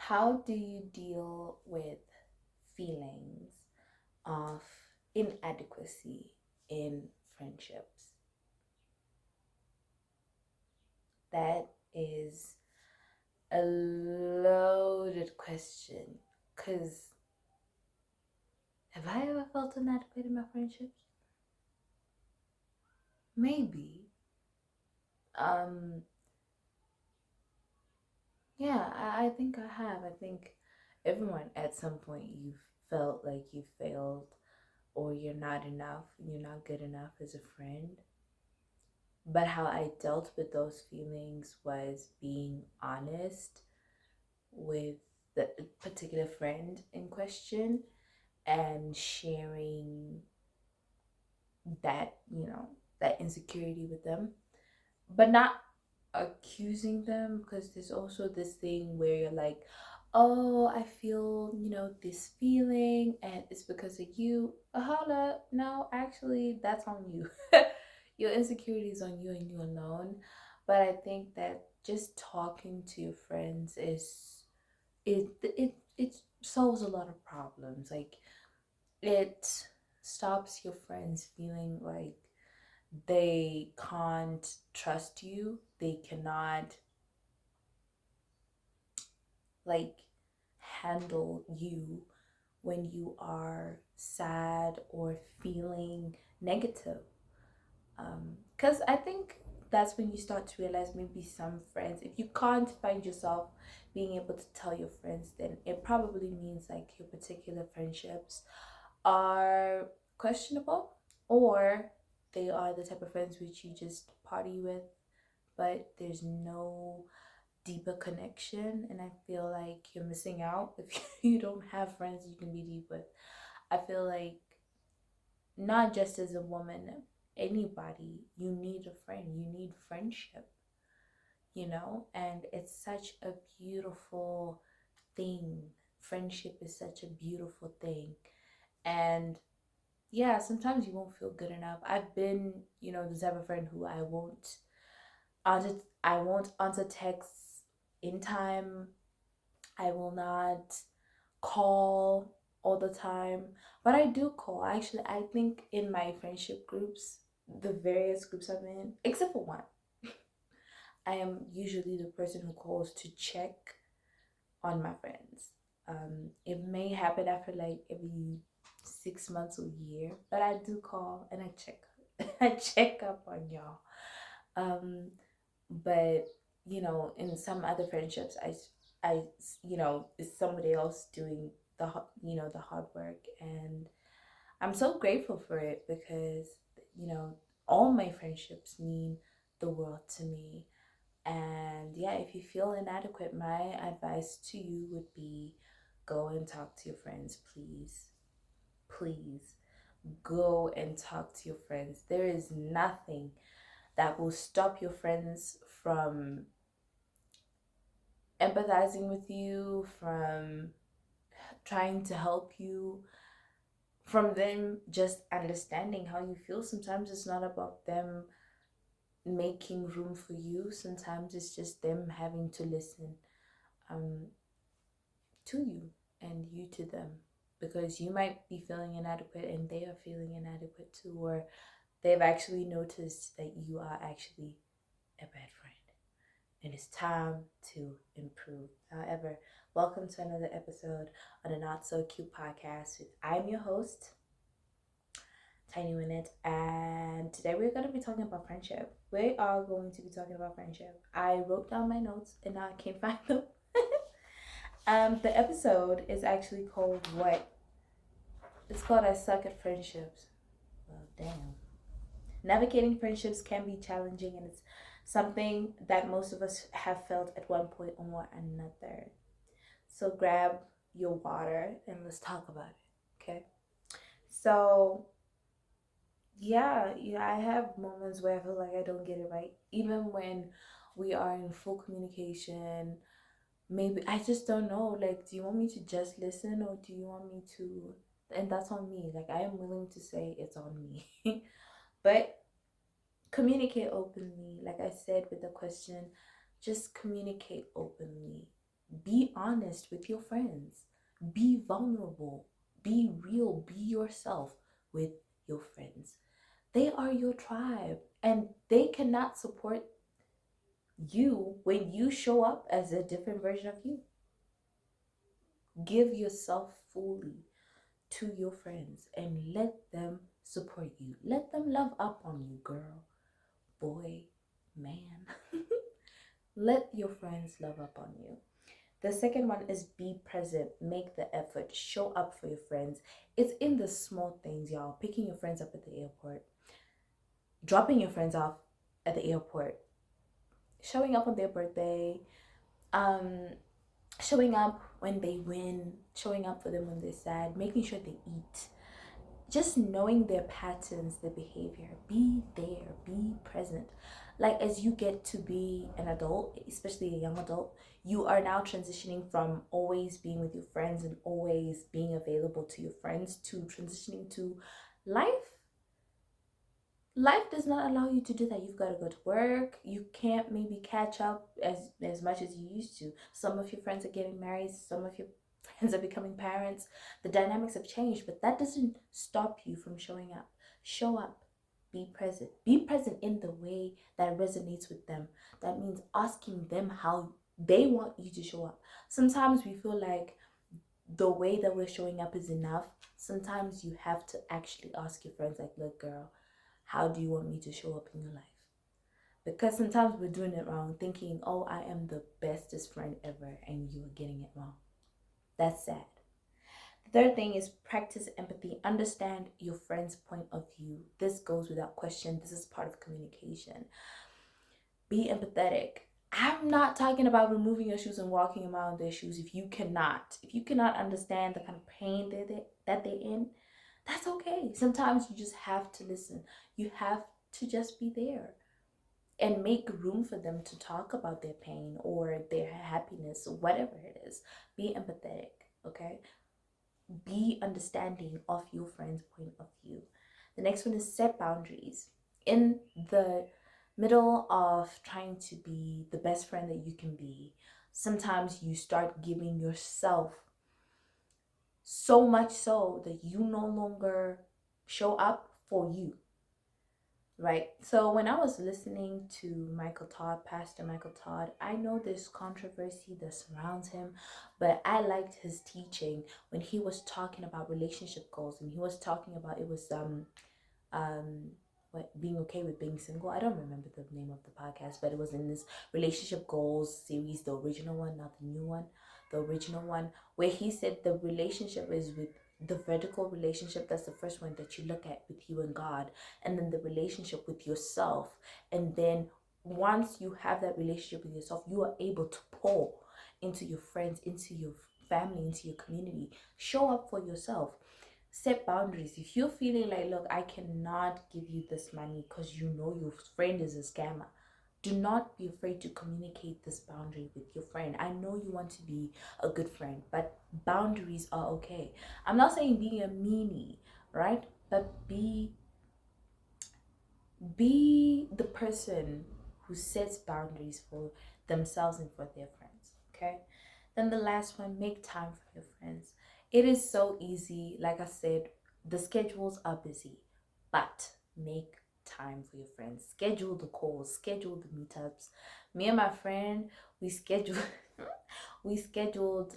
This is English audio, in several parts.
How do you deal with feelings of inadequacy in friendships? That is a loaded question. Because have I ever felt inadequate in my friendships? Maybe. Um, yeah, I think I have. I think everyone at some point you've felt like you failed or you're not enough, you're not good enough as a friend. But how I dealt with those feelings was being honest with the particular friend in question and sharing that, that insecurity with them, but not accusing them, because there's also this thing where you're like, oh, I feel, this feeling and it's because of you. Holla, no, actually, that's on you. Your insecurity is on you and you alone. But I think that just talking to your friends it solves a lot of problems. Like, it stops your friends feeling like they can't trust you. They cannot like handle you when you are sad or feeling negative. Because I think that's when you start to realize maybe some friends, if you can't find yourself being able to tell your friends, then it probably means like your particular friendships are questionable, or they are the type of friends which you just party with, but there's no deeper connection. And I feel like you're missing out if you don't have friends you can be deep with. I feel like not just as a woman, anybody, you need a friend, you need friendship, and it's such a beautiful thing. Friendship is such a beautiful thing. And yeah, sometimes you won't feel good enough. I've been, the type of friend who I won't answer texts in time. I will not call all the time, but I do call. Actually, I think in my friendship groups, the various groups I'm in, except for one, I am usually the person who calls to check on my friends. It may happen after like every 6 months or a year, but I do call and I check. I check up on y'all. Um, but in some other friendships, it's somebody else doing the hard work, and I'm so grateful for it because you know all my friendships mean the world to me. And yeah, if you feel inadequate, my advice to you would be go and talk to your friends, please. Please go and talk to your friends. There is nothing that will stop your friends from empathizing with you, from trying to help you, from them just understanding how you feel. Sometimes it's not about them making room for you, sometimes it's just them having to listen um, to you and you to them, because you might be feeling inadequate and they are feeling inadequate too, or they've actually noticed that you are actually a bad friend and it's time to improve. However, welcome to another episode on a Not So Cute podcast. I'm your host, Tiny-Winnet, and today we're going to be talking about friendship. We are going to be talking about friendship. I wrote down my notes and now I can't find them. The episode is actually called what? It's called I Suck at Friendships. Well, damn. Navigating friendships can be challenging, and it's something that most of us have felt at one point or another. So grab your water and let's talk about it, okay? So, yeah, I have moments where I feel like I don't get it right. Even when we are in full communication, maybe I just don't know. Like, do you want me to just listen or do you want me to? And that's on me. Like, I am willing to say it's on me. But communicate openly. Like I said with the question, just communicate openly. Be honest with your friends. Be vulnerable. Be real. Be yourself with your friends. They are your tribe and they cannot support you when you show up as a different version of you. Give yourself fully to your friends and let them support you. Let them love up on you, girl, boy, man. Let your friends love up on you. The second one is be present, make the effort, show up for your friends. It's in the small things, y'all. Picking your friends up at the airport, dropping your friends off at the airport, showing up on their birthday, um, showing up when they win, showing up for them when they're sad, making sure they eat. Just knowing their patterns, their behavior. Be there, be present. Like as you get to be an adult, especially a young adult, you are now transitioning from always being with your friends and always being available to your friends to transitioning to life. Life does not allow you to do that. You've got to go to work. You can't maybe catch up as much as you used to. Some of your friends are getting married. Some of your friends are becoming parents. The dynamics have changed, but that doesn't stop you from showing up. Show up. Be present. Be present in the way that resonates with them. That means asking them how they want you to show up. Sometimes we feel like the way that we're showing up is enough. Sometimes you have to actually ask your friends, like, look, girl, how do you want me to show up in your life? Because sometimes we're doing it wrong, thinking, oh, I am the bestest friend ever, and you are getting it wrong. That's sad. The third thing is practice empathy. Understand your friend's point of view. This goes without question. This is part of communication. Be empathetic. I'm not talking about removing your shoes and walking them out in their shoes if you cannot understand the kind of pain that they're in, that's okay. Sometimes you just have to listen. You have to just be there and make room for them to talk about their pain or their happiness or whatever it is. Be empathetic, okay? Be understanding of your friend's point of view. The next one is set boundaries. In the middle of trying to be the best friend that you can be, sometimes you start giving yourself so much so that you no longer show up for you, right? So when I was listening to Michael Todd, Pastor Michael Todd, I know there's controversy that surrounds him, but I liked his teaching when he was talking about relationship goals, and he was talking about it was um what being okay with being single. I don't remember the name of the podcast, but it was in this relationship goals series, the original one, not the new one, the original one, where he said the relationship is with the vertical relationship. That's the first one that you look at with you and God, and then the relationship with yourself. And then once you have that relationship with yourself, you are able to pour into your friends, into your family, into your community. Show up for yourself. Set boundaries. If you're feeling like, look, I cannot give you this money because you know your friend is a scammer, do not be afraid to communicate this boundary with your friend. I know you want to be a good friend, but boundaries are okay. I'm not saying being a meanie, right? But be the person who sets boundaries for themselves and for their friends, okay? Then the last one, make time for your friends. It is so easy. Like I said, the schedules are busy, but make time for your friends. Schedule the calls, schedule the meetups. Me and my friend, we scheduled we scheduled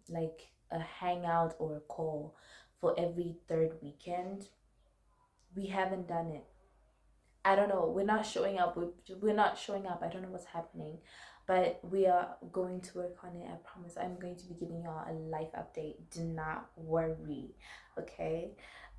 like a hangout or a call for every third weekend. We haven't done it. I don't know. We're not showing up. We're not showing up. I don't know what's happening, but we are going to work on it. I promise. I'm going to be giving y'all a life update. Do not worry, okay?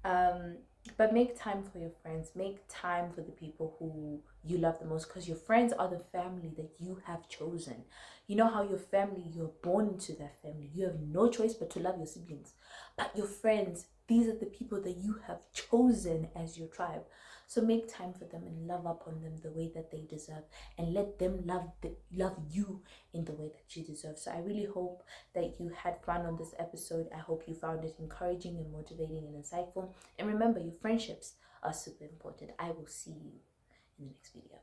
Um, but make time for your friends. Make time for the people who you love the most, because your friends are the family that you have chosen. You know how your family, you're born into that family. You have no choice but to love your siblings. But your friends, these are the people that you have chosen as your tribe. So make time for them and love up on them the way that they deserve, and let them love you in the way that you deserve. So I really hope that you had fun on this episode. I hope you found it encouraging and motivating and insightful. And remember, your friendships are super important. I will see you in the next video.